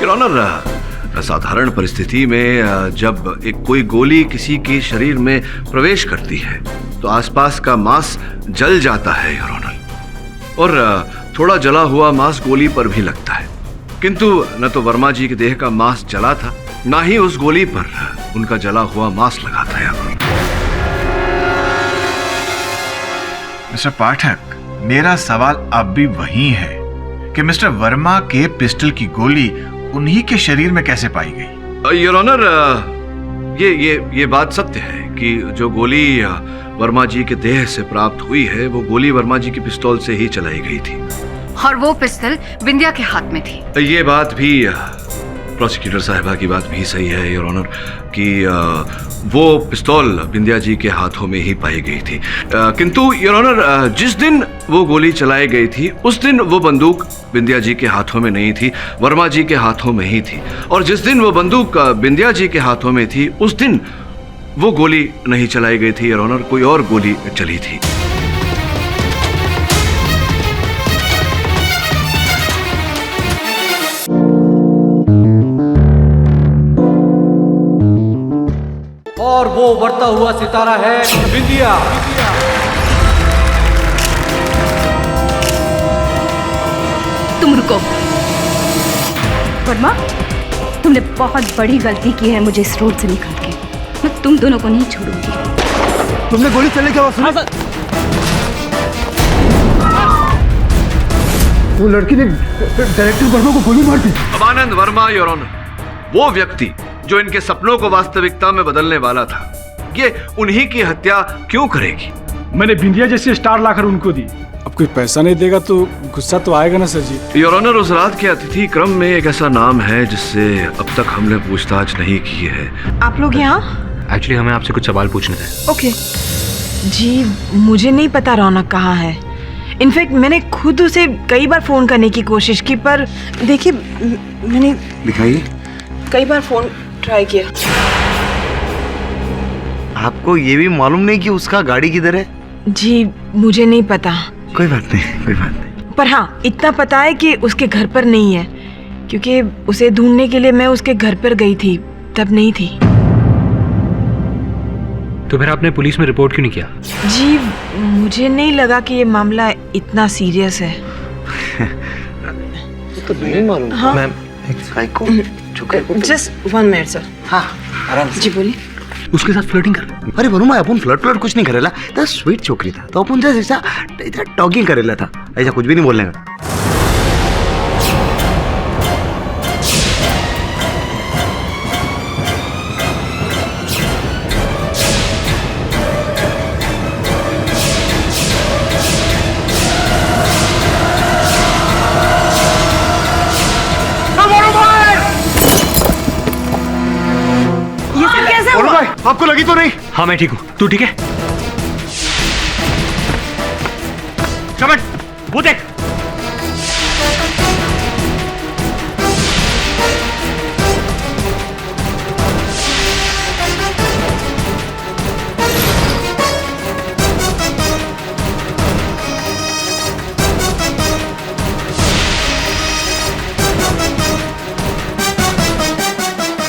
Your honour, साधारण परिस्थिति में जब एक कोई गोली किसी के शरीर में प्रवेश करती है तो आसपास का मांस जल जाता है योर ऑनर, और थोड़ा जला हुआ मांस गोली पर भी लगता है। किंतु न तो वर्मा जी के देह का मांस जला था, ना ही उस गोली पर उनका जला हुआ मांस लगा था योर ऑनर। मिस्टर पाठक, मेरा सवाल अब भी वही है कि मिस्टर वर्मा के पिस्टल की गोली उन्हीं के शरीर में कैसे पाई गई? योर ऑनर, ये बात सत्य है कि जो गोली वर्मा जी के देह से प्राप्त हुई है वो गोली वर्मा जी की पिस्तौल से ही चलाई गई थी, और वो पिस्तौल विंध्या के हाथ में थी। ये बात भी प्रोसिक्यूटर साहिबा की बात भी सही है योर ऑनर कि वो पिस्तौल विंध्या जी के हाथों में ही पाई गई थी। किंतु योर ऑनर, जिस दिन वो गोली चलाई गई थी उस दिन वो बंदूक विंध्या जी के हाथों में नहीं थी, वर्मा जी के हाथों में ही थी, और जिस दिन वो बंदूक विंध्या जी के हाथों में थी उस दिन वो गोली नहीं चलाई गई थी योर ऑनर, कोई और गोली चली थी। और वो बढ़ता हुआ सितारा है विंध्या। तुम रुको। वर्मा, तुमने बहुत बड़ी गलती की है मुझे इस रोड से निकाल के। मैं तुम दोनों को नहीं छोड़ूंगी। तुमने गोली चलने के बाद वो लड़की ने डायरेक्टर वर्मा को गोली मार दी। अमानंद वर्मा योर ऑनर, वो व्यक्ति जो इनके सपनों को वास्तविकता में बदलने वाला था, ये उन्हीं की हत्या क्यों करेगी? मैंने विंध्या जैसी स्टार लाकर उनको दी। अब कोई पैसा नहीं देगा तो गुस्सा तो आएगा ना सर जी। योर ऑनर, उस रात के अतिथि क्रम में एक ऐसा नाम है जिससे अब तक हमने पूछताछ नहीं की है। आप लोग यहाँ? एक्चुअली हमें आपसे कुछ सवाल पूछने थे। ओके जी, मुझे नहीं पता रौनक कहाँ है। इनफैक्ट मैंने खुद उसे कई बार फोन करने की कोशिश की, पर देखिए मैंने दिखाइए कई बार फोन ट्राई किया। आपको ये भी मालूम नहीं कि उसका गाड़ी किधर है? जी मुझे नहीं पता। कोई बात नहीं, कोई बात नहीं। पर हाँ, इतना पता है कि उसके घर पर नहीं है, क्योंकि उसे ढूंढने के लिए मैं उसके घर पर गई थी, तब नहीं थी। तो फिर आपने पुलिस में रिपोर्ट क्यों नहीं किया? जी मुझे नहीं लगा कि ये मामला इतना सीरियस है। तो नहीं मालूम। हाँ? Ma'am, just 1 minute sir. हाँ, आराम से। जी बोलिए। उसके साथ फ्लर्टिंग कर। अरे वरुमा, अपन फ्लर्ट कुछ नहीं करेला, तो स्वीट छोकरी था, तो अपन जस्ट ऐसा टॉकिंग करेला था, ऐसा कुछ भी नहीं बोलने का। आपको लगी तो नहीं? हाँ मैं ठीक हूँ, तू ठीक है? चमन, वो देख।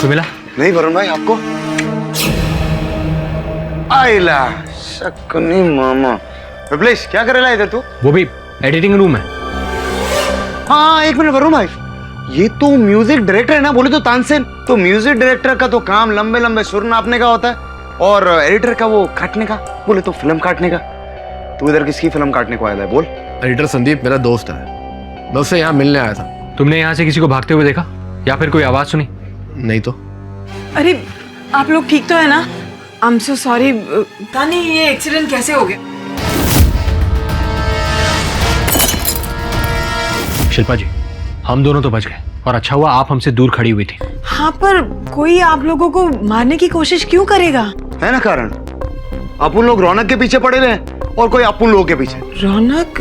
कोई मिला? नहीं वरुण भाई, आपको आइला शकुनी मामा। विप्लेश, क्या करेला इधर तू? वो भी एडिटिंग रूम है। हाँ एक मिनट वरुण भाई, ये तो म्यूजिक डायरेक्टर है ना, बोले तो तानसेन। तो म्यूजिक डायरेक्टर का तो काम लंबे लंबे सुर नापने का होता है, और एडिटर का वो काटने का, बोले तो फिल्म काटने का। तू इधर किसकी फिल्म काटने को आया है बोल? एडिटर संदीप मेरा दोस्त है, मैं उससे यहाँ मिलने आया था। तुमने यहाँ से किसी को भागते हुए देखा या फिर कोई आवाज सुनी? नहीं तो। अरे आप लोग ठीक तो है ना? I am so sorry. तानी, ये एक्सीडेंट कैसे हो गया? शिल्पा जी, हम दोनों तो बच गए, और अच्छा हुआ आप हमसे दूर खड़ी हुई थी। हाँ, पर कोई आप लोगों को मारने की कोशिश क्यों करेगा? है ना कारण, अपन लोग रौनक के पीछे पड़े हुए और कोई अपन लोगों के पीछे। रौनक?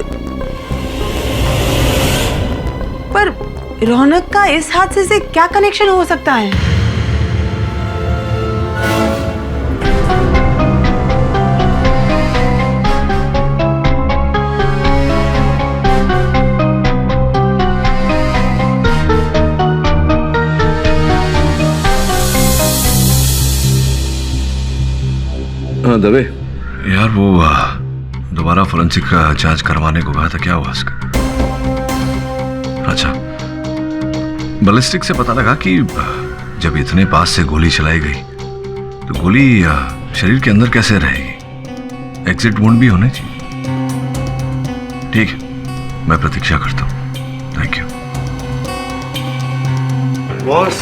पर रौनक का इस हादसे से क्या कनेक्शन हो सकता है? दबे यार, वो दोबारा फोरेंसिक का जांच करवाने को कहा था, क्या हुआ उसका? अच्छा, बैलिस्टिक से पता लगा कि जब इतने पास से गोली चलाई गई तो गोली शरीर के अंदर कैसे रहेगी? एग्जिट वुंड भी होने चाहिए। ठीक है, मैं प्रतीक्षा करता हूँ। Thank you boss.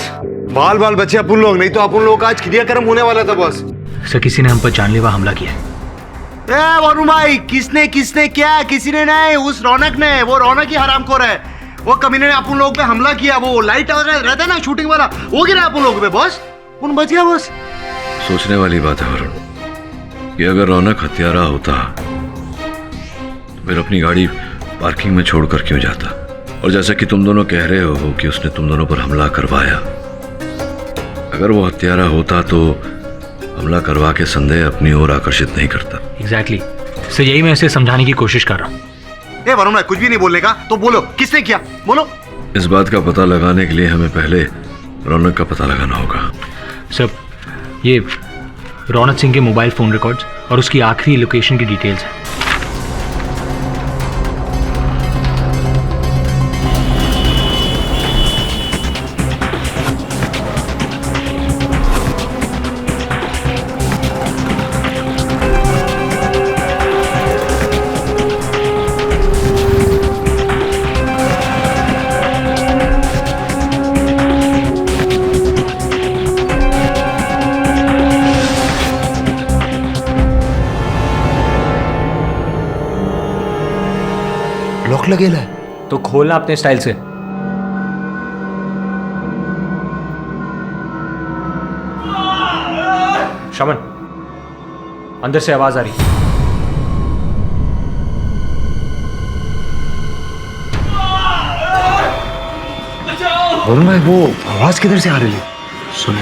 बाल बाल बचे अपन लोग, नहीं तो अपन लोग का आज क्रियाक्रम होने वाला था बॉस। सर किसी ने हम पर जानलेवा हमला किया है। ए वरुण भाई, किसने क्या? किसी ने नहीं, उस रौनक ने। वो रौनक ही हरामखोर है। वो कमीने ने अपन लोग पे हमला किया। वो लाइट रहता है ना शूटिंग वाला, वो गिरा अपन लोग पे बॉस। उन बच गया बॉस। सोचने वाली बात है वरुण, कि अगर रौनक हत्यारा होता तो फिर अपनी गाड़ी पार्किंग में छोड़कर क्यों जाता? और जैसा कि तुम दोनों कह रहे हो कि उसने तुम दोनों पर हमला करवाया, अगर वो हत्यारा होता तो हमला करवा के संदेह अपनी ओर आकर्षित नहीं करता। एग्जैक्टली सर, यही मैं इसे समझाने की कोशिश कर रहा हूँ। ए वरुण भाई, कुछ भी नहीं बोलने का तो बोलो, किसने किया? बोलो। इस बात का पता लगाने के लिए हमें पहले रौनक का पता लगाना होगा। सर ये रौनक सिंह के मोबाइल फोन रिकॉर्ड्स और उसकी आखिरी लोकेशन की डिटेल्स हैं। लॉक लगेला है तो खोलना अपने स्टाइल से। शमन, अंदर से आवाज आ रही। वरुण भाई, वो आवाज किधर से आ रही है? सुने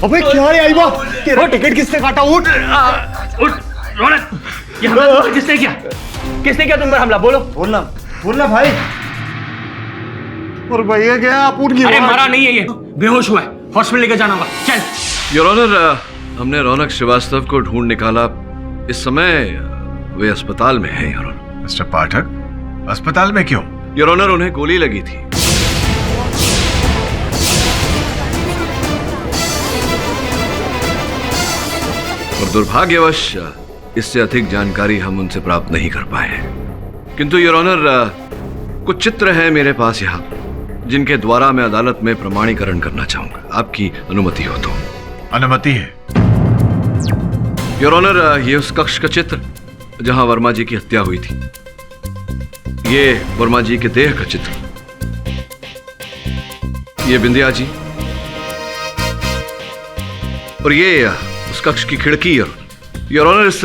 अबे क्या रे आईबा, तेरा टिकट किसने काटा? उठ रौनक, ये हमला किसने किया? किसने किया तुम पर हमला? बोलो। बोलना भाई। और भैया क्या आप उठ गए? अरे मरा नहीं है, ये बेहोश हुआ है, हॉस्पिटल लेकर जाना होगा। चल। योर ऑनर, हमने रौनक श्रीवास्तव को ढूंढ निकाला। इस समय वे अस्पताल में हैं योर ऑनर। मिस्टर पाठक, अस्पताल में क्यों? योर ऑनर, उन्हें गोली लगी थी। और दुर्भाग्यवश इससे अधिक जानकारी हम उनसे प्राप्त नहीं कर पाए हैं। किंतु योर ऑनर, कुछ चित्र हैं मेरे पास यहाँ, जिनके द्वारा मैं अदालत में प्रमाणीकरण करना चाहूंगा। आपकी अनुमति हो तो? अनुमति है। योर ऑनर, ये उस कक्ष का चित्र जहां वर्मा जी की हत्या हुई थी। ये वर्मा जी के देह का चित्र। ये बिंदिया जी, और ये उस कक्ष की खिड़की। योर ऑनर, इस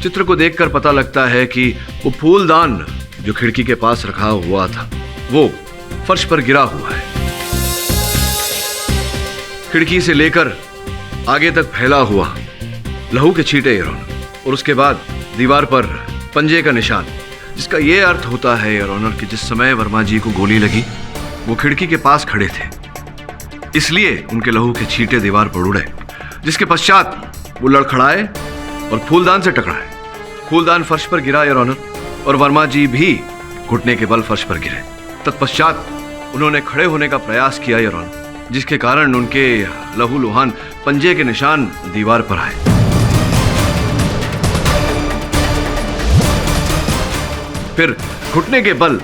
चित्र को देखकर पता लगता है कि वो फूलदान जो खिड़की के पास रखा हुआ था वो फर्श पर गिरा हुआ है। खिड़की से लेकर आगे तक फैला हुआ लहू के छींटे योर ऑनर, और उसके बाद दीवार पर पंजे का निशान, जिसका यह अर्थ होता है योर ऑनर कि जिस समय वर्मा जी को गोली लगी वो खिड़की के पास खड़े थे, इसलिए उनके लहू के छींटे दीवार पर उड़े, जिसके पश्चात वो लड़खड़ाए और फूलदान से टकराए। फूलदान फर्श पर गिरा योर ऑनर, और वर्मा जी भी घुटने के बल फर्श पर गिरे। तत्पश्चात उन्होंने खड़े होने का प्रयास किया योर ऑनर, जिसके कारण उनके लहू लुहान पंजे के निशान दीवार पर आए। फिर घुटने के बल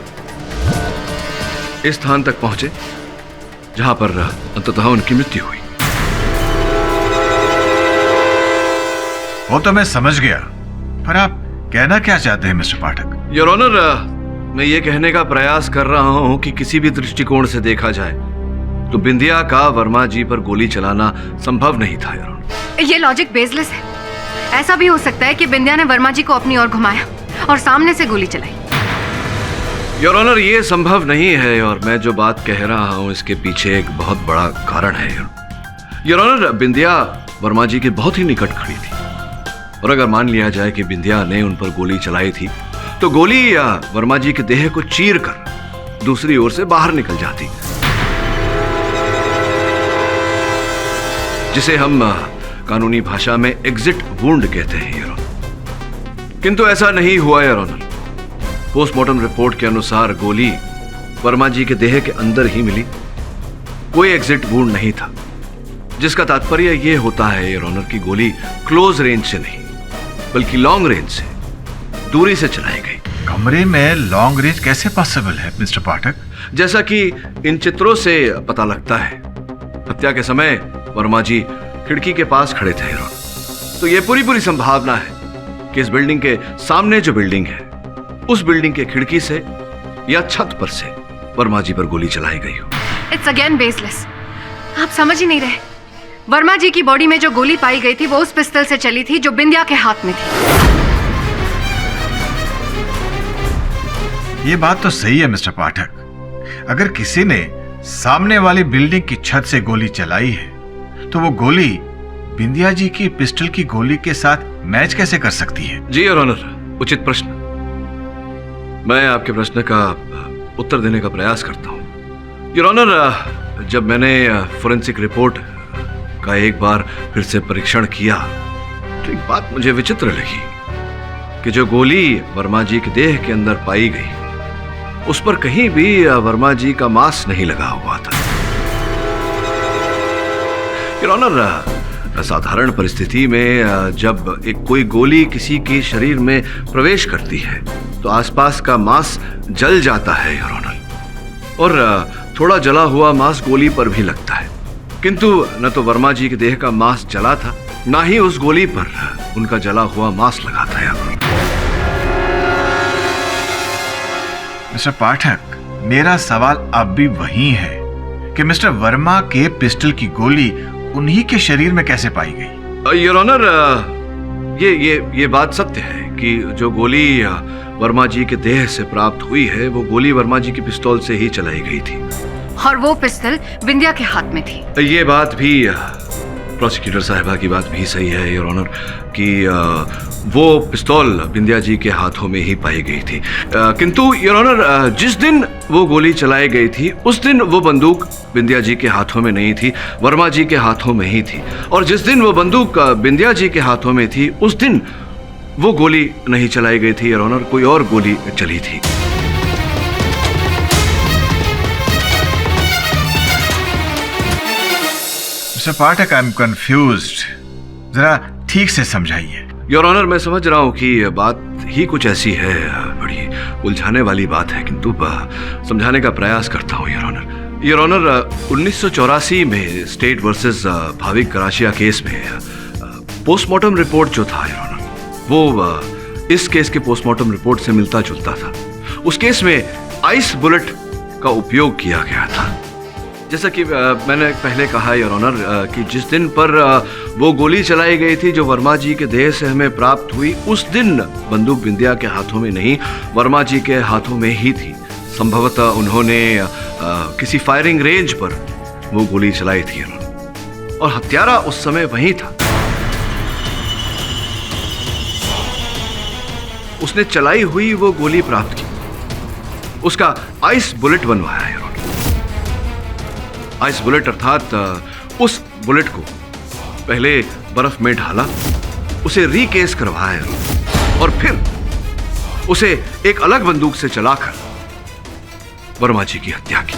इस स्थान तक पहुंचे जहां पर अंततः उनकी मृत्यु हुई। वो तो मैं समझ गया, पर आप कहना क्या चाहते हैं मिस्टर पाठक? योर ऑनर, मैं ये कहने का प्रयास कर रहा हूं कि किसी भी दृष्टिकोण से देखा जाए तो बिंदिया का वर्मा जी पर गोली चलाना संभव नहीं था योर ऑनर। ये लॉजिक बेसलेस है। ऐसा भी हो सकता है कि बिंदिया ने वर्मा जी को अपनी ओर घुमाया और सामने से गोली चलाई। योर ऑनर, ये संभव नहीं है, और मैं जो बात कह रहा हूं इसके पीछे एक बहुत बड़ा कारण है योर ऑनर। बिंदिया वर्मा जी के बहुत ही निकट खड़ी थी, और अगर मान लिया जाए कि बिंदिया ने उन पर गोली चलाई थी तो गोली वर्मा जी के देह को चीर कर दूसरी ओर से बाहर निकल जाती, जिसे हम कानूनी भाषा में एग्जिट वुंड कहते हैं, योर ऑनर। किंतु ऐसा नहीं हुआ, योर ऑनर। पोस्टमार्टम रिपोर्ट के अनुसार गोली वर्मा जी के देह के अंदर ही मिली, कोई एग्जिट वुंड नहीं था, जिसका तात्पर्य यह होता है, योर ऑनर, की गोली क्लोज रेंज से नहीं बल्कि लॉन्ग रेंज से, दूरी से चलाई गई। कमरे में लॉन्ग रेंज कैसे पॉसिबल है मिस्टर पाठक? जैसा कि इन चित्रों से पता लगता है, हत्या के समय वर्मा जी खिड़की के पास खड़े थे, योर ऑनर। तो यह पूरी संभावना है कि इस बिल्डिंग के सामने जो बिल्डिंग है, उस बिल्डिंग के खिड़की से या छत पर से वर्मा जी पर गोली चलाई गई हो। It's again baseless. आप समझ ही नहीं रहे। वर्मा जी की बॉडी में जो गोली पाई गई थी वो उस पिस्तल से चली थी जो बिंदिया के हाथ में थी। ये बात तो सही है मिस्टर पाठक। अगर किसी ने सामने वाली बिल्डिंग की छत से गोली चलाई है तो वो गोली बिंदिया जी की पिस्टल की गोली के साथ मैच कैसे कर सकती है? जी योर ऑनर, उचित प्रश्न। मैं आपके प्रश्न का उत्तर देने का प्रयास करता हूं। योर ऑनर, जब मैंने फोरेंसिक रिपोर्ट का एक बार फिर से परीक्षण किया तो एक बात मुझे विचित्र लगी कि जो गोली वर्मा जी के देह के अंदर पाई गई, उस पर कहीं भी वर्मा जी का मांस नहीं लगा हुआ था। योर ऑनर, साधारण परिस्थिति में जब एक कोई गोली किसी के शरीर में प्रवेश करती है तो आसपास का मांस जल जाता है, योर ऑनर, और थोड़ा जला हुआ मांस गोली पर भी लगता है। किंतु न तो वर्मा जी के देह का मांस जला था, ना ही उस गोली पर उनका जला हुआ मांस लगा था, योर ऑनर। मिस्टर पाठक, मेरा सवाल अब भी वही है कि मिस्टर वर्मा के पिस्टल की गोली उन्हीं के शरीर में कैसे पाई गई? योर ऑनर, ये बात सत्य है कि जो गोली वर्मा जी के देह से प्राप्त हुई है वो गोली वर्मा जी की पिस्तौल से ही चलाई गई थी, और वो पिस्तल बिंदिया के हाथ में थी। ये बात भी प्रोसिक्यूटर साहिबा की बात भी सही है, योर ऑनर, कि वो पिस्तौल बिंदिया जी के हाथों में ही पाई गई थी। किंतु योर ऑनर, जिस दिन वो गोली चलाई गई थी उस दिन वो बंदूक बिंदिया जी के हाथों में नहीं थी, वर्मा जी के हाथों में ही थी। और जिस दिन वो बंदूक बिंदिया जी के हाथों में थी उस दिन वो गोली नहीं चलाई गई थी, योर ऑनर, कोई और गोली चली थी। Mister Pathak, I am confused, जरा ठीक से समझाइए। योर ऑनर, मैं समझ रहा हूं कि बात ही कुछ ऐसी है, बड़ी उलझाने वाली बात है, किंतु समझाने का प्रयास करता हूं, योर ऑनर। योर ऑनर, 1984 में स्टेट वर्सेस भाविक कराशिया केस में पोस्टमार्टम रिपोर्ट जो था, योर ऑनर, वो इस केस के पोस्टमार्टम रिपोर्ट से मिलता जुलता था। उस केस में आइस बुलेट का उपयोग किया गया था। जैसा कि मैंने पहले कहा, योर ऑनर, कि जिस दिन पर वो गोली चलाई गई थी जो वर्मा जी के देह से हमें प्राप्त हुई, उस दिन बंदूक बिंदिया के हाथों में नहीं, वर्मा जी के हाथों में ही थी। संभवतः उन्होंने किसी फायरिंग रेंज पर वो गोली चलाई थी, योर ऑनर, और हत्यारा उस समय वहीं था। उसने चलाई हुई वो गोली प्राप्त की, उसका आइस बुलेट बनवाया, योर ऑनर। आइस बुलेट अर्थात उस बुलेट को पहले बर्फ में ढाला, उसे रीकेस करवाया और फिर उसे एक अलग बंदूक से चलाकर वर्मा जी की हत्या की।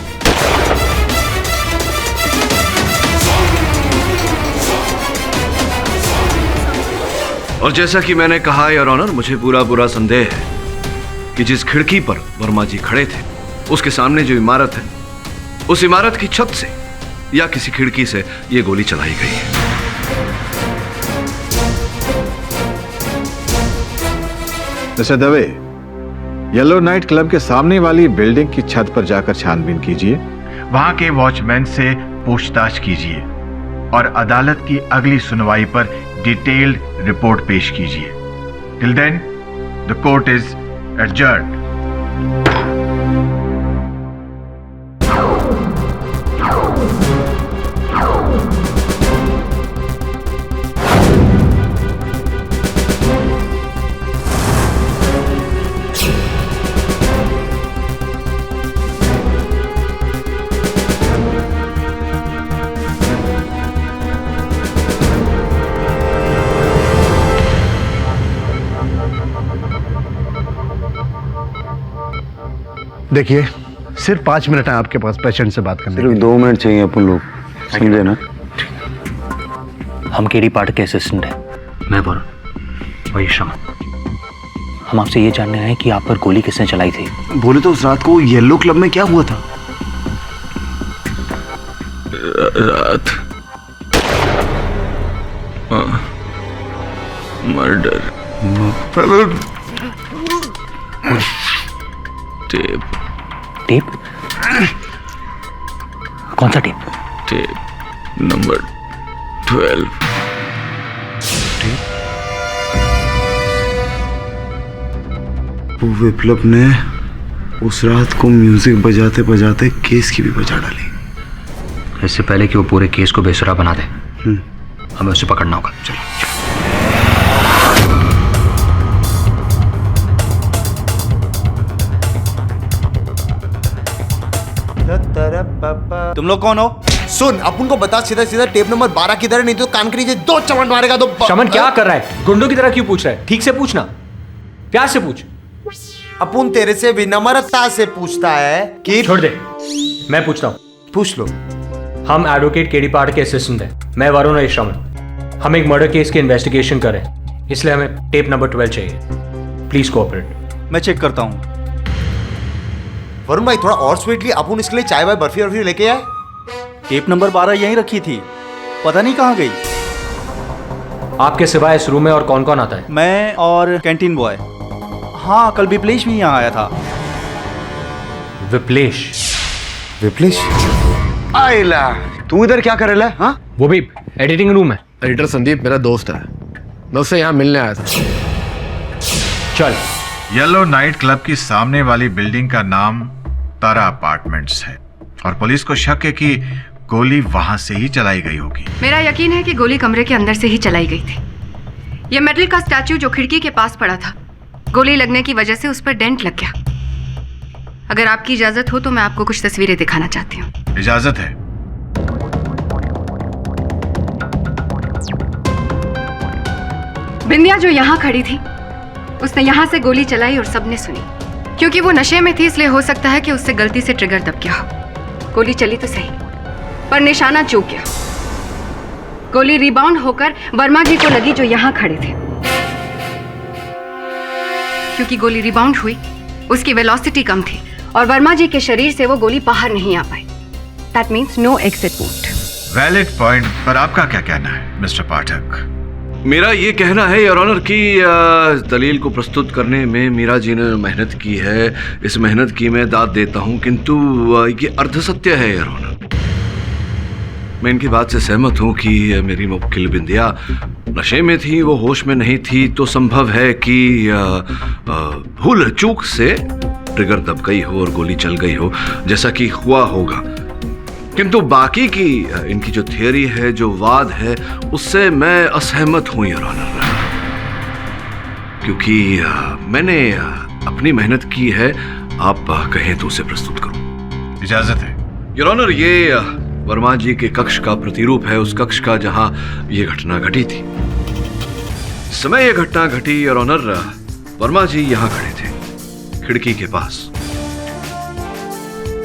और जैसा कि मैंने कहा, योर ऑनर, मुझे पूरा संदेह है कि जिस खिड़की पर वर्मा जी खड़े थे उसके सामने जो इमारत है, उस इमारत की छत से या किसी खिड़की से यह गोली चलाई गई है। Mister Dave, yellow night club के सामने वाली बिल्डिंग की छत पर जाकर छानबीन कीजिए। वहां के वॉचमैन से पूछताछ कीजिए और अदालत की अगली सुनवाई पर डिटेल्ड रिपोर्ट पेश कीजिए। Till then the court is adjourned. देखिए सिर्फ 5 मिनट है आपके पास पेशेंट से बात करने। सिर्फ 2 मिनट चाहिए अपन लोग, समझे ना? हम केडी पाठक के असिस्टेंट हैं। मैं वरुण और ये शमन। हम आपसे ये जानने आए हैं कि आप पर गोली किसने चलाई थी। बोले तो उस रात को येलो क्लब में क्या हुआ था? रात मर्डर टेप टेप? कौन सा टेप? Tape number 12। वो विप्लव ने उस रात को म्यूजिक बजाते बजाते केस की भी बजा डाली। इससे पहले कि वो पूरे केस को बेसुरा बना दे, हमें उसे पकड़ना होगा। चलो। तुम लोग कौन हो? सुन, अपन को बता सीधा सीधा टेप नंबर 12 किधर है, नहीं तो कान के नीचे 2 चमट मारेगा तो। शमन क्या कर रहा है? गुंडों की तरह क्यों पूछ रहा है? ठीक से पूछना, प्यार से पूछ। अपन तेरे से विनम्रता से पूछता है कि। छोड़ दे, मैं पूछता हूँ। पूछ लो। हम एडवोकेट केडी पाठ के असिस्टेंट हैं। मैं वरुण और शमन। हम एक मर्डर केस की इन्वेस्टिगेशन करें, इसलिए हमें टेप नंबर 12 चाहिए। Please cooperate. मैं चेक करता हूँ। वरुण भाई थोड़ा और स्वीटली अपन इसके लिए चाय वाय बर्फी वर्फी लेके आए। टेप नंबर 12 यहीं रखी थी, पता नहीं कहाँ गई। आपके सिवाय इस रूम में और कौन कौन आता है? मैं और कैंटीन बॉय। हाँ, कल विप्लेश भी यहाँ आया था। विप्लेश? विप्लेश? आइला, तू इधर क्या कर रहा है? हाँ? वो भी एडिटिंग रूम है। एडिटर संदीप मेरा दोस्त है, मैं उससे यहाँ मिलने आया था। चल। येलो नाइट क्लब की सामने वाली बिल्डिंग का नाम तारा अपार्टमेंट्स है और पुलिस को शक है कि गोली वहां से ही चलाई गई होगी। मेरा यकीन है कि गोली कमरे के अंदर से ही चलाई गई थी। ये मेटल का स्टैचू जो खिड़की के पास पड़ा था, गोली लगने की वजह से उस पर डेंट लग गया। अगर आपकी इजाजत हो तो मैं आपको कुछ तस्वीरें दिखाना चाहती हूँ। इजाजत है। बिंदिया जो यहाँ खड़ी थी, उसने यहाँ से गोली चलाई और सबने सुनी। क्योंकि वो नशे में थी इसलिए हो सकता है कि उससे गलती से ट्रिगर दब गया हो। गोली चली तो सही, पर निशाना चूक गया। गोली रिबाउंड होकर वर्मा जी को लगी जो यहाँ खड़े थे। क्योंकि गोली रिबाउंड हुई, उसकी वेलोसिटी कम थी और वर्मा जी के शरीर से वो गोली बाहर नहीं आ पाई। That means no exit wound. Valid point, पर आपका क्या कहना है मिस्टर पाठक? मेरा ये कहना है योर ऑनर कि दलील को प्रस्तुत करने में मीरा जी ने मेहनत की है, इस मेहनत की मैं दाद देता हूँ, किंतु ये अर्धसत्य है योर ऑनर। मैं इनकी बात से सहमत हूँ कि मेरी मुवक्किल बिंदिया नशे में थी, वो होश में नहीं थी, तो संभव है कि भूल चूक से ट्रिगर दब गई हो और गोली चल गई हो, जैसा कि हुआ होगा। किंतु बाकी की इनकी जो थियरी है, जो वाद है, उससे मैं असहमत हूं योर ऑनर, क्योंकि मैंने अपनी मेहनत की है। आप कहें तो उसे प्रस्तुत करूं। इजाजत है योर ऑनर। ये वर्मा जी के कक्ष का प्रतिरूप है, उस कक्ष का जहां ये घटना घटी थी। समय ये घटना घटी योर ऑनर, वर्मा जी यहां खड़े थे खिड़की के पास,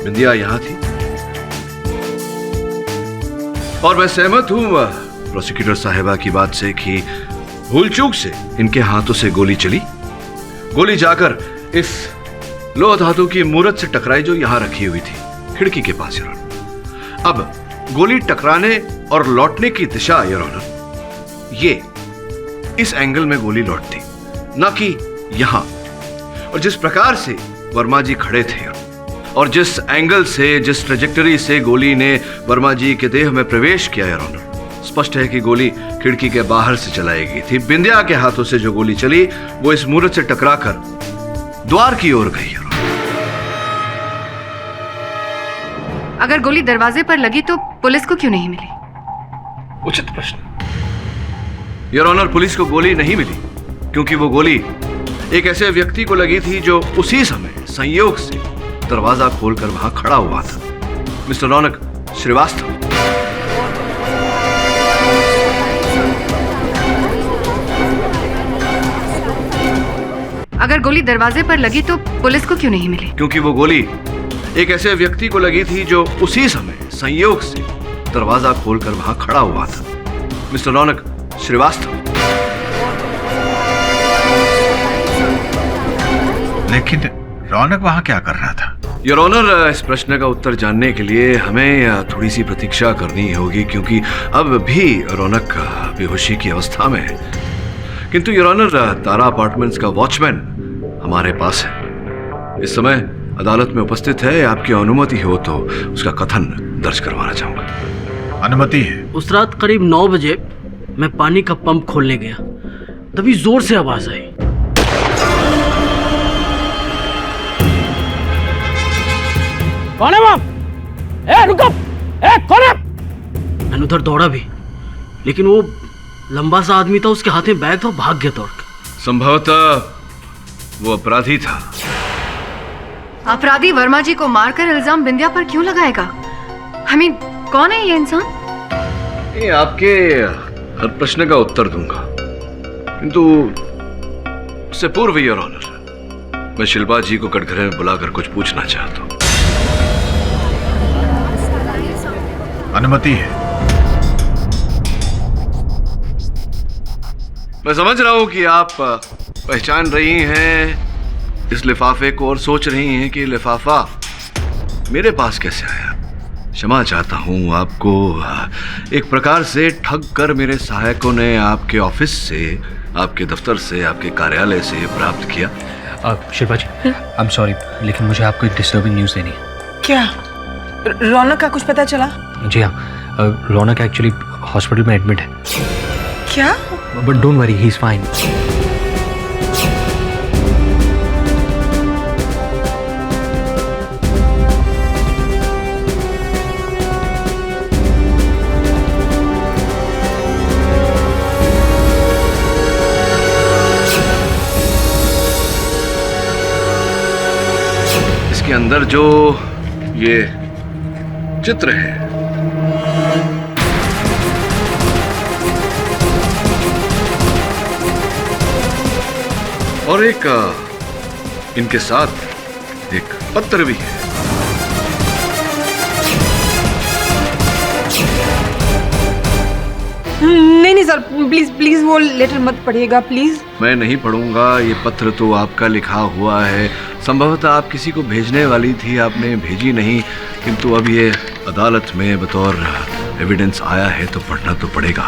बिंदिया यहां थी, और मैं सहमत हूं प्रोसिक्यूटर साहिबा की बात से कि भूल चूक से इनके हाथों से गोली चली। गोली जाकर इस लोह धातु की मूर्त से टकराई जो यहां रखी हुई थी खिड़की के पास योर ऑनर। अब गोली टकराने और लौटने की दिशा योर ऑनर, ये इस एंगल में गोली लौटती, ना कि यहां। और जिस प्रकार से वर्मा जी खड़े थे और जिस एंगल से, जिस ट्रेजेक्टरी से गोली ने वर्मा जी के देह में प्रवेश किया योर ऑनर, स्पष्ट है कि गोली खिड़की के बाहर से चलाई गई थी। बिंदिया के हाथों से जो गोली चली वो इस मूर्त से टकराकर द्वार की ओर गई योर ऑनर। अगर गोली दरवाजे पर लगी तो पुलिस को क्यों नहीं मिली? उचित प्रश्न योर ऑनर। पुलिस को गोली नहीं मिली क्योंकि वो गोली एक ऐसे व्यक्ति को लगी थी जो उसी समय संयोग से दरवाजा खोलकर वहां खड़ा हुआ था, मिस्टर रौनक श्रीवास्तव। अगर गोली दरवाजे पर लगी तो पुलिस को क्यों नहीं मिली? क्योंकि वो गोली एक ऐसे व्यक्ति को लगी थी जो उसी समय संयोग से दरवाजा खोलकर वहां खड़ा हुआ था, मिस्टर रौनक श्रीवास्तव। लेकिन रौनक वहां क्या कर रहा था? योर ऑनर, इस प्रश्न का उत्तर जानने के लिए हमें थोड़ी सी प्रतीक्षा करनी होगी, क्योंकि अब भी रौनक बेहोशी की अवस्था में है। किंतु योर ऑनर, तारा अपार्टमेंट्स का वॉचमैन हमारे पास है, इस समय अदालत में उपस्थित है। आपकी अनुमति हो तो उसका कथन दर्ज करवाना चाहूंगा। अनुमति है। उस रात करीब 9 बजे मैं पानी का पंप खोलने गया, तभी जोर से आवाज आई। कौन है वहां? ए रुको! ए कौन है? मैंने उधर दौड़ा भी, लेकिन वो लंबा सा आदमी था, उसके हाथ में बैग था, भाग गया दौड़ कर। संभवतः वो अपराधी था। अपराधी वर्मा जी को मारकर इल्जाम बिंदिया पर क्यों लगाएगा? कौन है ये इंसान? ये आपके हर प्रश्न का उत्तर दूंगा, किंतु उससे पूर्व योर ऑनर, मैं शिल्पा जी को कटघरे में बुलाकर कुछ पूछना चाहता हूं। अनुमति है। मैं समझ रहा हूं कि आप पहचान रही हैं इस लिफाफे को और सोच रही हैं कि लिफाफा मेरे पास कैसे आया। क्षमा चाहता हूं, आपको एक प्रकार से ठग कर मेरे सहायकों ने आपके ऑफिस से, आपके दफ्तर से, आपके कार्यालय से प्राप्त किया। शिल्पा जी, आई एम सॉरी, लेकिन मुझे आपको एक डिस्टर्बिंग न्यूज़ देनी है। क्या? रौनक का कुछ पता चला? जी हाँ, रौनक एक्चुअली हॉस्पिटल में एडमिट है। क्या? But don't worry, he is fine. इसके अंदर जो ये चित्र है, और एक इनके साथ एक पत्र भी है। नहीं सर, प्लीज प्लीज वो लेटर मत पढ़िएगा प्लीज। मैं नहीं पढ़ूंगा, ये पत्र तो आपका लिखा हुआ है। संभवतः आप किसी को भेजने वाली थी, आपने भेजी नहीं, किंतु अब ये अदालत में बतौर एविडेंस आया है तो पढ़ना तो पड़ेगा।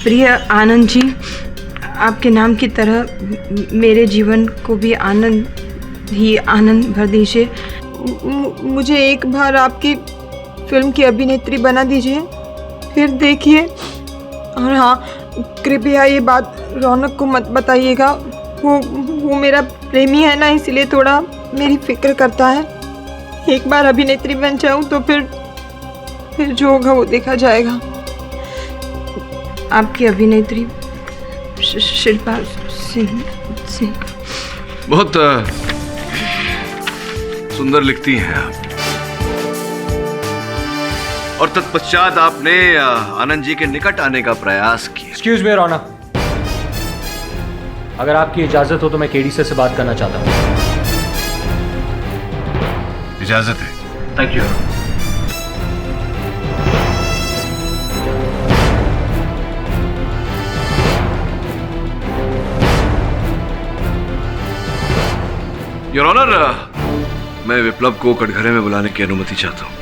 प्रिय आनंद जी, आपके नाम की तरह मेरे जीवन को भी आनंद ही आनंद भर दीजिए। मुझे एक बार आपकी फिल्म की अभिनेत्री बना दीजिए, फिर देखिए। और हाँ, कृपया ये बात रौनक को मत बताइएगा। वो मेरा प्रेमी है ना, इसलिए थोड़ा मेरी फिक्र करता है। एक बार अभिनेत्री बन जाऊँ तो फिर जो होगा वो देखा जाएगा। आपकी अभिनेत्री शिल्पा सिंह। बहुत सुंदर लिखती हैं आप। और तत्पश्चात आपने आनंद जी के निकट आने का प्रयास किया। एक्सक्यूज मी रौनक, अगर आपकी इजाजत हो तो मैं केडी से बात करना चाहता हूँ। इजाजत है। Thank you. योर ऑनर, मैं विप्लव को कटघरे में बुलाने की अनुमति चाहता हूँ।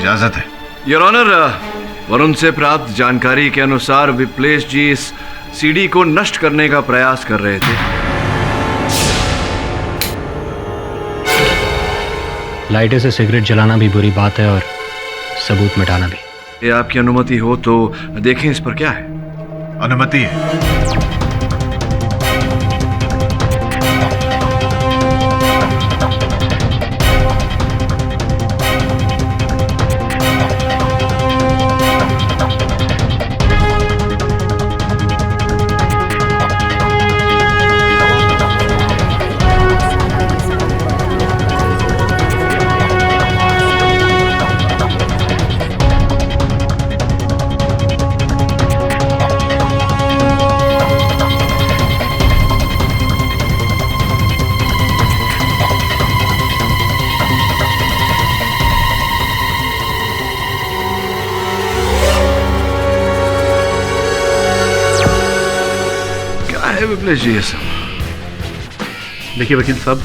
इजाजत है। योर ऑनर, वरुण से प्राप्त जानकारी के अनुसार विप्लेश जी इस सीडी को नष्ट करने का प्रयास कर रहे थे। लाइटर से सिगरेट जलाना भी बुरी बात है और सबूत मिटाना भी। ये आपकी अनुमति हो तो देखें इस पर क्या है। अनुमति है। विप्लेश जी ये सब? देखिए वकील साहब,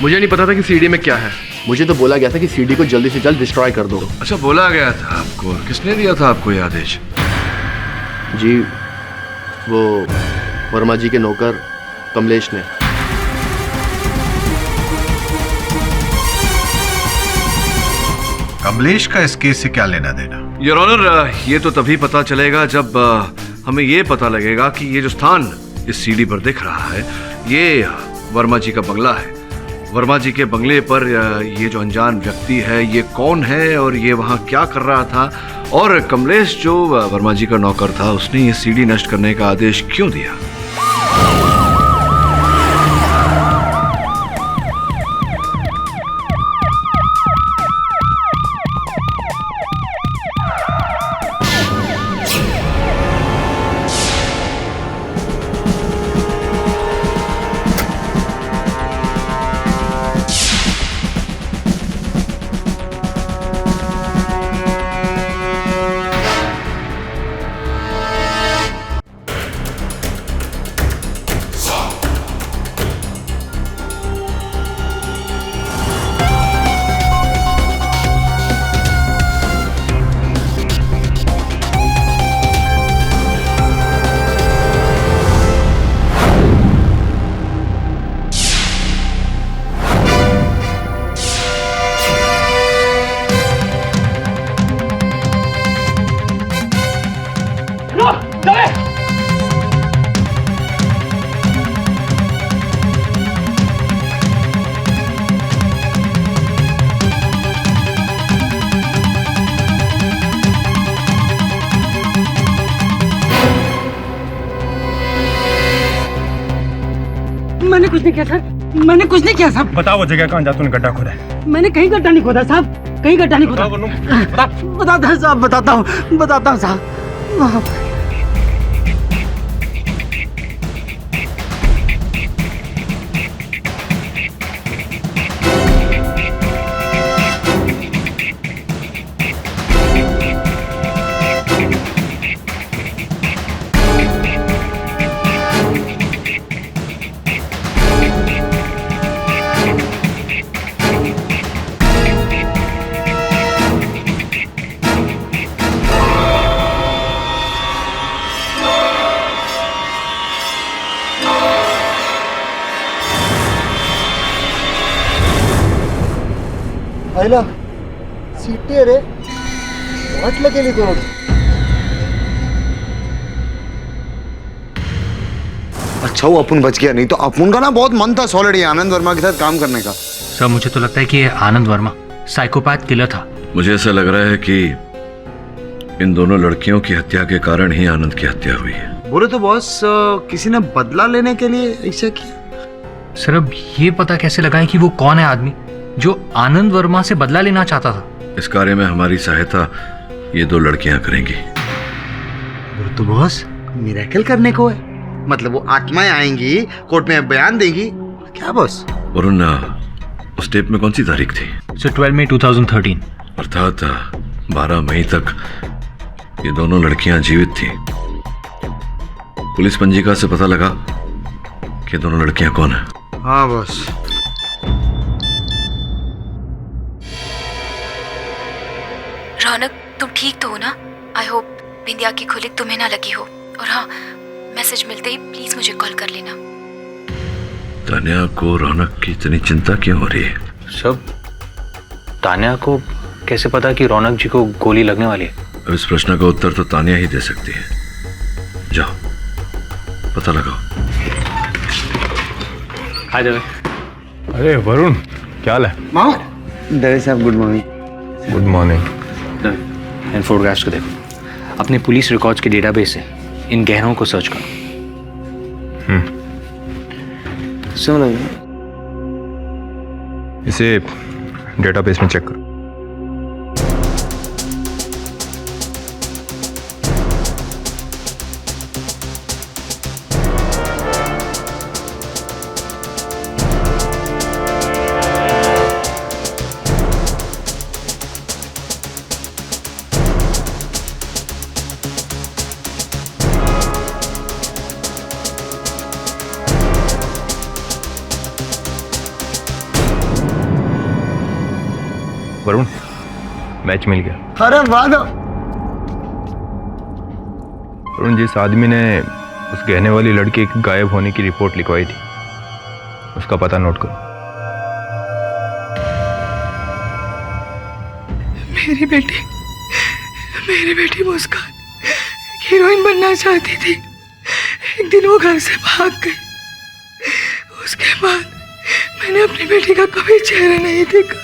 मुझे नहीं पता था कि सीडी में क्या है। मुझे तो बोला गया था कि सीडी को जल्दी से जल्द डिस्ट्रॉय कर दो। अच्छा, बोला गया था आपको? किसने दिया था आपको ये आदेश? जी, वो वर्मा जी के नौकर कमलेश ने। कमलेश का इस केस से क्या लेना देना? योर ऑनर, ये तो तभी पता चलेगा जब हमें ये पता लगेगा कि ये जो स्थान इस सीडी पर दिख रहा है ये वर्मा जी का बंगला है। वर्मा जी के बंगले पर ये जो अनजान व्यक्ति है ये कौन है और ये वहाँ क्या कर रहा था, और कमलेश जो वर्मा जी का नौकर था उसने ये सीडी नष्ट करने का आदेश क्यों दिया? मैंने कुछ नहीं किया सर, मैंने कुछ नहीं किया साहब। बताओ वो जगह कहाँ जा तूने गड्ढा खोदा है? मैंने कहीं गड्ढा नहीं खोदा साहब, कहीं गड्ढा नहीं खोदा। बताता हूँ साहब, बताता हूँ साहब। आईला सीटी रे वाटलं गेली दोन. अच्छा वो अपन बच गया, नहीं तो अपन का ना बहुत मन था सॉलिड आनंद वर्मा के साथ काम करने का। सर मुझे तो लगता है कि ये आनंद वर्मा साइकोपैथ किलर था। मुझे ऐसा लग रहा है कि इन दोनों लड़कियों की हत्या के कारण ही आनंद की हत्या हुई है। बोले तो बॉस किसी ने बदला लेने के लिए ऐसा किया। सर अब ये पता कैसे लगाएं कि वो कौन है आदमी जो आनंद वर्मा से बदला लेना चाहता था? इस कार्य में हमारी सहायता ये दो लड़कियां करेंगी। तो बॉस मिरेकल करने को है, मतलब वो आत्माएं आएंगी, कोर्ट में बयान देंगी क्या बॉस? वरुण, उस टेप में कौन सी तारीख थी? सर 12 मई 2013। अर्थात 12 मई तक ये दोनों लड़कियां जीवित थी। पुलिस पंजिका से पता लगा कि दोनों लड़कियां कौन है। हाँ बॉस। रौनक, तुम ठीक तो हो ना? आई होप बिंदिया की खुली तुम्हें ना लगी हो। और हाँ, मैसेज मिलते ही प्लीज मुझे कॉल कर लेना। तान्या को रौनक की इतनी चिंता क्यों हो रही है? सब तान्या को कैसे पता कि रौनक जी को गोली लगने वाली है? अब इस प्रश्न का उत्तर तो तान्या ही दे सकती है। जाओ पता लगाओ। हाय दवे। अरे वरुण, क्या हाल है? मामा दवे साहब गुड मॉर्निंग। Good morning. इन फोटोग्राफ्स को देखो, अपने पुलिस रिकॉर्ड्स के डेटाबेस से इन गहनों को सर्च करो। सुनो इसे डेटाबेस में चेक करो। मैच मिल गया। अरे वाह। वरुण, जिस आदमी ने उस गहने वाली लड़की के गायब होने की रिपोर्ट लिखवाई थी, उसका पता नोट करो। मेरी बेटी मुस्कान हीरोइन बनना चाहती थी। एक दिन वो घर से भाग गई। उसके बाद मैंने अपनी बेटी का कभी चेहरा नहीं देखा।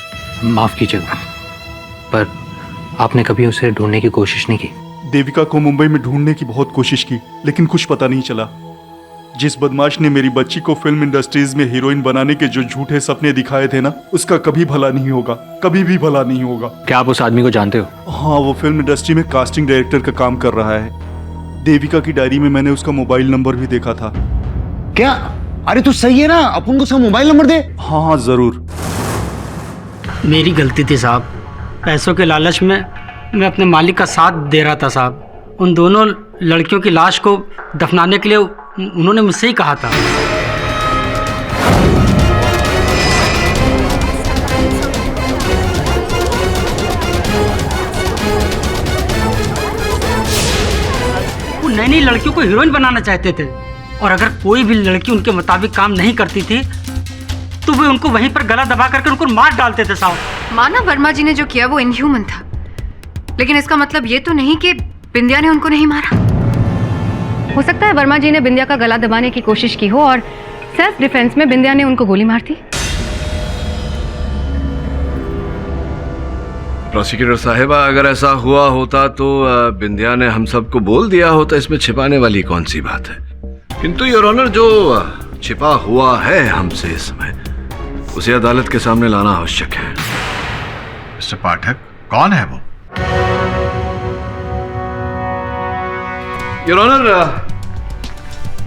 माफ कीजिएगा, पर आपने कभी उसे ढूंढने की कोशिश नहीं की? देविका को मुंबई में ढूंढने की बहुत कोशिश की, लेकिन कुछ पता नहीं चला। जिस बदमाश ने मेरी बच्ची को फिल्म इंडस्ट्रीज में हीरोइन बनाने के जो झूठे सपने दिखाए थे ना, उसका कभी भला नहीं होगा, कभी भी भला नहीं होगा। क्या आप उस आदमी को जानते हो? हाँ, वो फिल्म इंडस्ट्री में कास्टिंग डायरेक्टर का काम कर रहा है। देविका की डायरी में मैंने उसका मोबाइल नंबर भी देखा था। क्या? अरे तू सही है ना, अपन को उसका मोबाइल नंबर दे। हाँ जरूर। मेरी गलती थी साहब, पैसों के लालच में मैं अपने मालिक का साथ दे रहा था साहब। उन दोनों लड़कियों की लाश को दफनाने के लिए उन्होंने मुझसे ही कहा था। वो नई नई लड़कियों को हीरोइन बनाना चाहते थे, और अगर कोई भी लड़की उनके मुताबिक काम नहीं करती थी तो वे उनको वहीं पर गला दबा करके उनको मार डालते थे साहब। माना वर्मा जी ने जो किया वो इनह्यूमन था, लेकिन इसका मतलब ये तो नहीं कि बिंदिया ने उनको नहीं मारा। हो सकता है वर्मा जी ने बिंदिया का गला दबाने की कोशिश की हो और सेल्फ डिफेंस में बिंदिया ने उनको गोली मार दी। प्रोसिक्यूटर साहिबा, अगर ऐसा हुआ होता तो बिंदिया ने हम सबको बोल दिया होता। इसमें छिपाने वाली कौन सी बात है? किंतु योर ऑनर, जो छिपा हुआ है हमसे इस समय, उसे अदालत के सामने लाना आवश्यक है। मिस्टर पाठक, कौन है वो? योर ऑनर,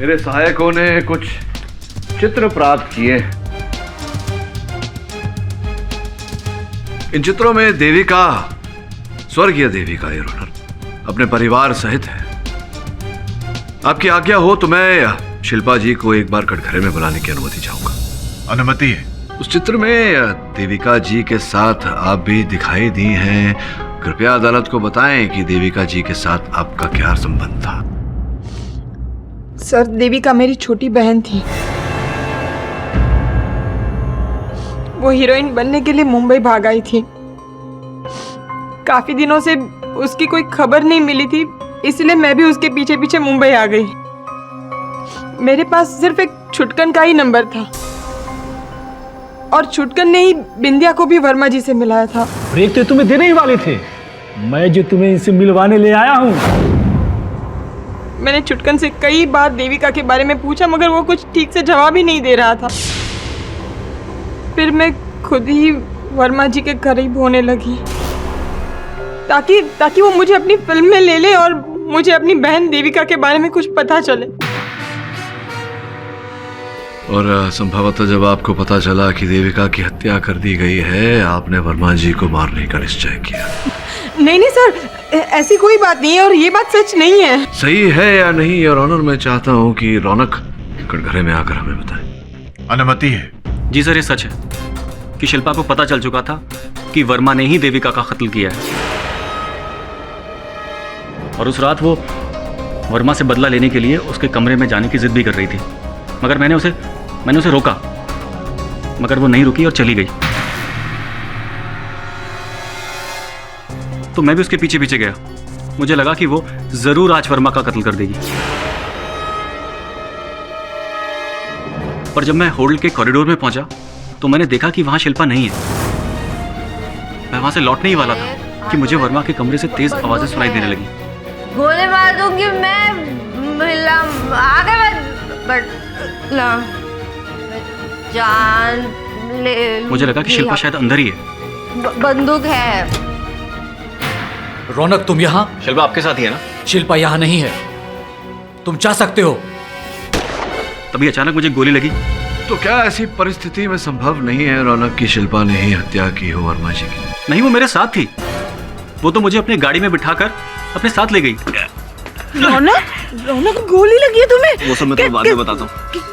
मेरे सहायकों ने कुछ चित्र प्राप्त किए। इन चित्रों में देविका, स्वर्गीय देविका योर ऑनर, अपने परिवार सहित है। आपकी आज्ञा हो तो मैं शिल्पा जी को एक बार कटघरे में बुलाने की अनुमति चाहूंगा। अनुमति है। उस चित्र में देविका जी के साथ आप भी दिखाई दी हैं। कृपया अदालत को बताएं कि देविका जी के साथ आपका क्या संबंध था। सर, देविका मेरी छोटी बहन थी। वो हीरोइन बनने के लिए मुंबई भाग आई थी। काफी दिनों से उसकी कोई खबर नहीं मिली थी, इसलिए मैं भी उसके पीछे पीछे मुंबई आ गई। मेरे पास सिर्फ एक छुटकन का ही नंबर था, और छुटकन ने ही बिंदिया को भी वर्मा जी से मिलाया था। ब्रेक तो तुम्हें देने ही वाले थे, मैं जो तुम्हें इनसे मिलवाने ले आया हूँ। मैंने छुटकन से कई बार देविका के बारे में पूछा, मगर वो कुछ ठीक से जवाब ही नहीं दे रहा था। फिर मैं खुद ही वर्मा जी के करीब होने लगी, ताकि वो मुझे अपनी फिल्म में ले ले और मुझे अपनी बहन देविका के बारे में कुछ पता चले। और संभवतः जब आपको पता चला कि देविका की हत्या कर दी गई है, आपने वर्मा जी को मारने का निश्चय किया। नहीं सर, ऐसी कोई बात नहीं है, और ये बात सच नहीं है। सही है या नहीं योर ऑनर, मैं चाहता हूँ कि रौनक कटघरे में आकर हमें बताए। अनुमति है। जी सर, ये सच है कि शिल्पा को पता चल चुका था कि वर्मा ने ही देविका का कत्ल किया है, और उस रात वो वर्मा से बदला लेने के लिए उसके कमरे में जाने की जिद भी कर रही थी, मगर मैंने उसे रोका, मगर वो नहीं रुकी और चली गई। तो मैं भी उसके पीछे पीछे गया। मुझे लगा कि वो जरूर आज वर्मा का कत्ल कर देगी। पर जब मैं होटल के कॉरिडोर में पहुंचा तो मैंने देखा कि वहां शिल्पा नहीं है। मैं वहां से लौटने ही वाला था कि मुझे वर्मा के कमरे से तेज आवाजें सुनाई देने लगी। गोली मार दूंगी मैं, आगे जान ले। मुझे लगा कि शिल्पा शायद अंदर ही है। बंदूक है। रौनक, तुम यहाँ? शिल्पा आपके साथ ही है ना? शिल्पा यहाँ नहीं है, तुम जा सकते हो। तभी अचानक मुझे गोली लगी। तो क्या ऐसी परिस्थिति में संभव नहीं है रौनक की शिल्पा ने ही हत्या की हो वर्मा जी की? नहीं, वो मेरे साथ थी। वो तो मुझे अपनी गाड़ी में बिठाकर अपने साथ ले गई। रौनक, गोली लगी है तुम्हें? वो सब मैं तो बाद में बताता हूँ।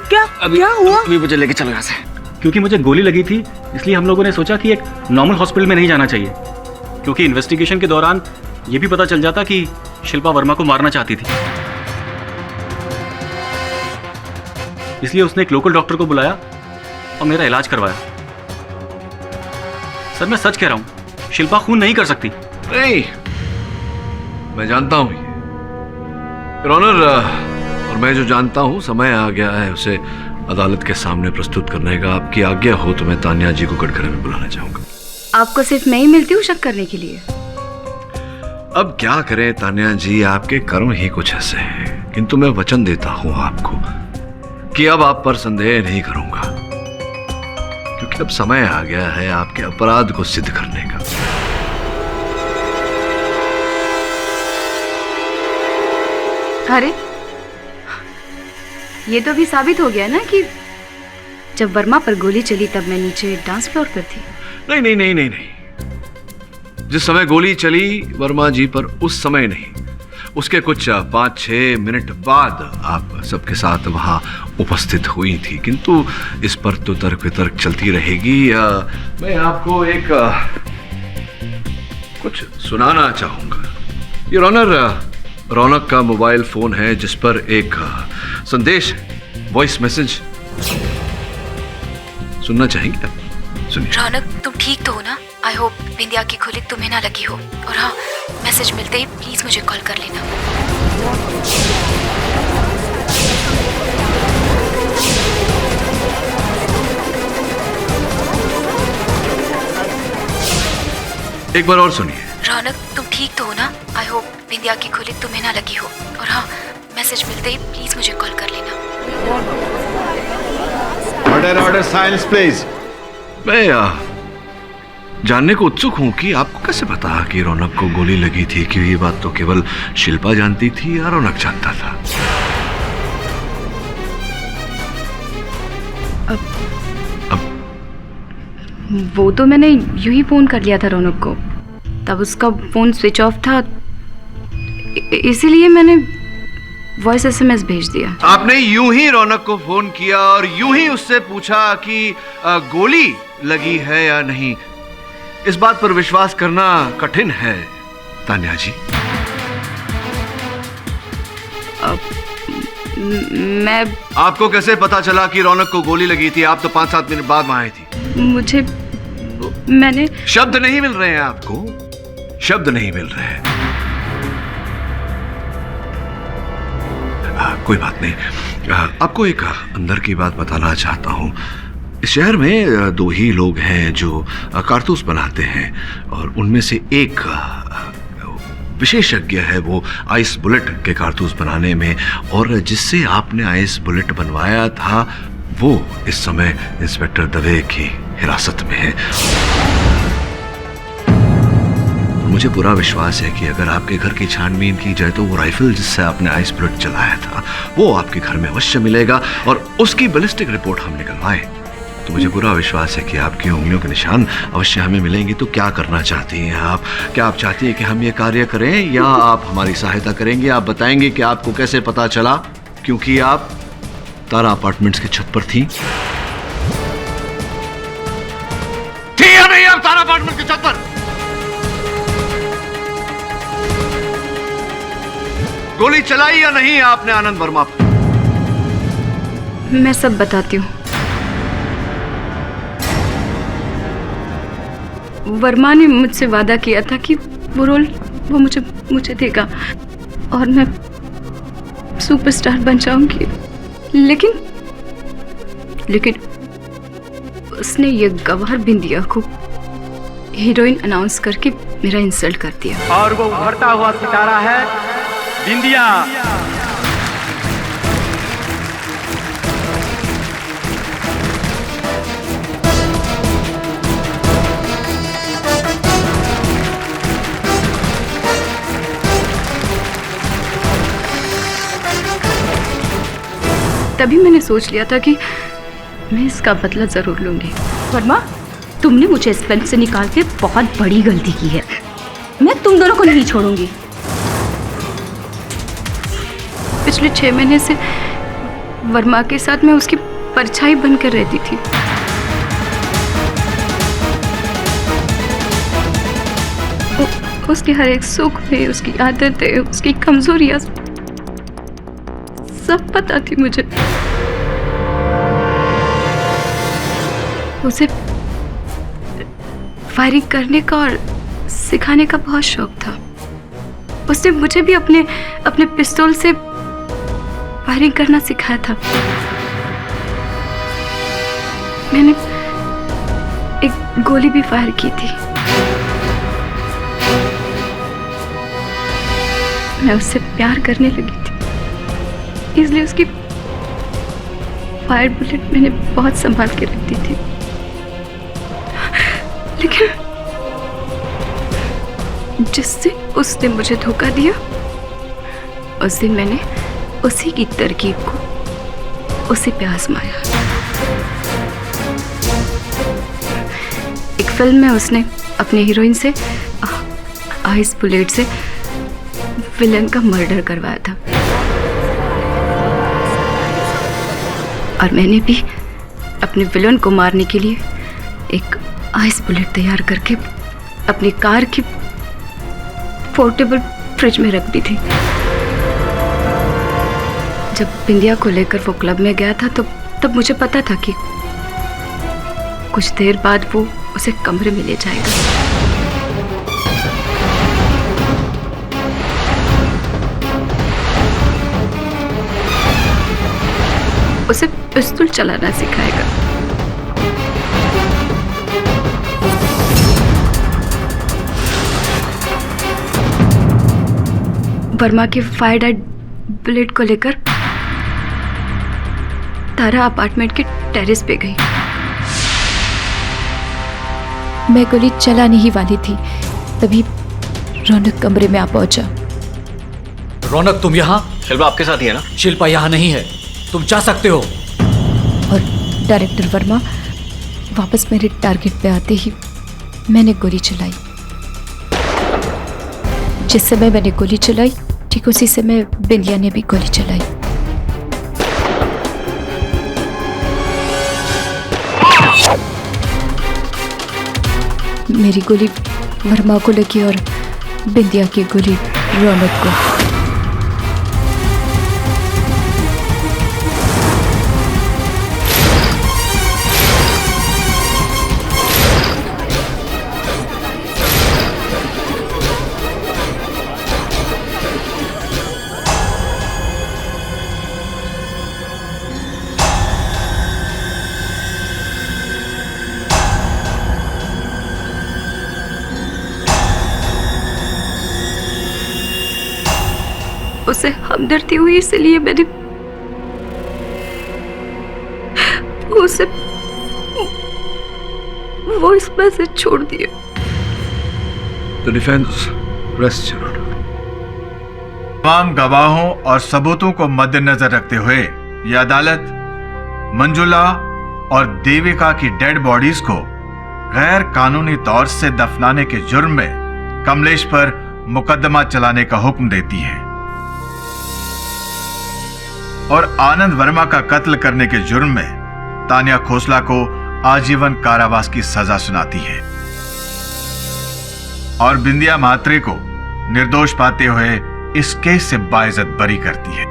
क्या हुआ? अभी मुझे लेके चलो यहाँ से। क्योंकि मुझे गोली लगी थी, इसलिए हम लोगों ने सोचा कि एक नॉर्मल हॉस्पिटल में नहीं जाना चाहिए, क्योंकि इन्वेस्टिगेशन के दौरान ये भी पता चल जाता कि शिल्पा वर्मा को मारना चाहती थी। इसलिए उसने एक लोकल डॉक्टर को बुलाया और मेरा इलाज करवाया। सर मैं सच कह रहा हूं, शिल्पा खून नहीं कर सकती। नहीं, मैं जानता हूं ये योर ऑनर, और मैं जो जानता हूं समय आ गया है उसे अदालत के सामने प्रस्तुत करने का। आपकी आज्ञा हो तो मैं तान्या जी को कटघरे में बुलाना चाहूंगा। आपको सिर्फ मैं ही मिलती हूँ शक करने के लिए? अब क्या करें तान्या जी, आपके कर्म ही कुछ ऐसे हैं, किंतु मैं वचन देता हूं आपको कि अब आप पर संदेह नहीं करूंगा, क्योंकि अब समय आ गया है आपके अपराध को सिद्ध करने का। अरे ये तो अभी साबित हो गया ना कि जब वर्मा पर गोली चली तब मैं नीचे डांस फ्लोर पर थी। नहीं नहीं नहीं नहीं नहीं, जिस समय गोली चली वर्मा जी पर उस समय नहीं, उसके कुछ 5-6 मिनट बाद आप सबके साथ वहां उपस्थित हुई थी, किंतु इस पर तो तर्क वितर्क चलती रहेगी। मैं आपको एक कुछ सुनाना चाहूंगा योर ऑनर। रौनक का मोबाइल फोन है जिस पर एक संदेश है, वॉइस मैसेज। सुनना चाहेंगे आप? सुनिए। रौनक तुम ठीक तो हो ना? आई होप बिंदिया की खुलिक तुम्हें ना लगी हो, और हाँ मैसेज मिलते ही प्लीज मुझे कॉल कर लेना। एक बार और सुनिए। रौनक तुम ठीक तो हो ना? आई होप बिंदिया की खुलिक तुम्हें ना लगी हो, और हाँ मैसेज मिलते ही प्लीज मुझे कॉल कर लेना। Order silence please. मैं जानने को उत्सुक हूं कि आपको कैसे पता कि रौनक को गोली लगी थी, कि ये बात तो केवल शिल्पा जानती थी या रौनक जानता था? वो तो मैंने यूं ही फोन कर लिया था रौनक को, तब उसका फोन स्विच ऑफ था, इसीलिए मैंने वॉइस एसएमएस भेज दिया। आपने यूं ही रौनक को फोन किया और यूं ही उससे पूछा कि गोली लगी है या नहीं? इस बात पर विश्वास करना कठिन है तान्या जी। मैं आपको कैसे पता चला कि रौनक को गोली लगी थी? आप तो 5-7 मिनट बाद वहां आई थी। मुझे मैंने शब्द नहीं मिल रहे हैं आपको, शब्द नहीं मिल रहे हैं। कोई बात नहीं, आपको एक अंदर की बात बताना चाहता हूं। इस शहर में 2 ही लोग हैं जो कारतूस बनाते हैं, और उनमें से एक विशेषज्ञ है वो आइस बुलेट के कारतूस बनाने में, और जिससे आपने आइस बुलेट बनवाया था वो इस समय इंस्पेक्टर दवे की हिरासत में है। मुझे पूरा विश्वास है कि अगर आपके घर की छानबीन की जाए तो वो राइफल जिससे आपने आइस बुलेट चलाया था वो आपके घर में अवश्य मिलेगा, और उसकी बैलिस्टिक रिपोर्ट हम निकलवाएं तो मुझे पूरा विश्वास है कि आपकी उंगलियों के निशान अवश्य हमें मिलेंगे। तो क्या करना चाहती हैं आप? क्या आप चाहती हैं कि हम ये कार्य करें या आप हमारी सहायता करेंगे? आप बताएंगे कि आपको कैसे पता चला, क्योंकि आप तारा अपार्टमेंट्स की छत पर थी या नहीं? आप तारा अपार्टमेंट की छत पर गोली चलाई या नहीं आपने आनंद वर्मा पर? मैं सब बताती हूँ। वर्मा ने मुझसे वादा किया था कि वो रोल वो मुझे देगा और मैं सुपरस्टार बन जाऊंगी, लेकिन उसने ये गवार बिंदिया को हीरोइन अनाउंस करके मेरा इंसल्ट कर दिया। और वो उभरता हुआ सितारा है बिंदिया। तभी मैंने सोच लिया था कि मैं इसका बदला जरूर लूंगी। वर्मा, तुमने मुझे इस फिल्म से निकाल के बहुत बड़ी गलती की है। मैं तुम दोनों को नहीं छोड़ूंगी। पिछले 6 महीने से वर्मा के साथ मैं उसकी परछाई बनकर रहती थी। उसके हर एक सुख में, उसकी आदतें, उसकी कमजोरियां सब पता थी मुझे। उसे फायरिंग करने का और सिखाने का बहुत शौक था। उसने मुझे भी अपने पिस्तौल से फायरिंग करना सिखाया था। मैंने एक गोली भी फायर की थी। मैं उससे प्यार करने लगी थी, इसलिए उसकी फायर बुलेट मैंने बहुत संभाल के रखती थी। लेकिन जिस दिन उसने मुझे धोखा दिया, उस दिन मैंने उसी की तरकीब को उसी पे आजमाया। एक फिल्म में उसने अपने हीरोइन से आइस बुलेट से विलन का मर्डर करवाया था, और मैंने भी अपने विलन को मारने के लिए एक आइस बुलेट तैयार करके अपनी कार की पोर्टेबल फ्रिज में रख दी थी। जब बिंदिया को लेकर वो क्लब में गया था तो तब मुझे पता था कि कुछ देर बाद वो उसे कमरे में ले जाएगा। उसे पिस्तौल चलाना सिखाएगा। वर्मा के फायर डेड बुलेट को लेकर तारा अपार्टमेंट के टेरेस पे गई। मैं गोली चलाने ही वाली थी, तभी रौनक कमरे में आ पहुंचा। रौनक, तुम यहाँ? शिल्पा आपके साथ ही है ना? शिल्पा यहाँ नहीं है, तुम जा सकते हो। और डायरेक्टर वर्मा वापस मेरे टारगेट पे आते ही मैंने गोली चलाई। जिस समय मैंने गोली चलाई, ठीक उसी समय बिंदिया ने भी गोली चलाई। मेरी गोली वर्मा को लगी और बिंदिया की गोली रौनक को। उसे हमदर्दी हुई, इसलिए मैंने उसे वॉइस मैसेज छोड़ दिए। The defense rests, Your Honor. तमाम गवाहों और सबूतों को मद्देनजर रखते हुए यह अदालत मंजुला और देविका की डेड बॉडीज को गैर कानूनी तौर से दफनाने के जुर्म में कमलेश पर मुकदमा चलाने का हुक्म देती है और आनंद वर्मा का कत्ल करने के जुर्म में तानिया खोसला को आजीवन कारावास की सजा सुनाती है और बिंदिया म्हात्रे को निर्दोष पाते हुए इस केस से बाइज्जत बरी करती है।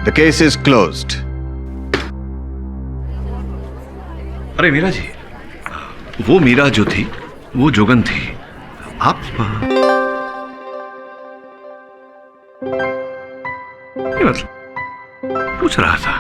The case is closed. अरे मीरा जी, वो मीरा जो थी वो जोगन थी। आप मतलब पूछ रहा था।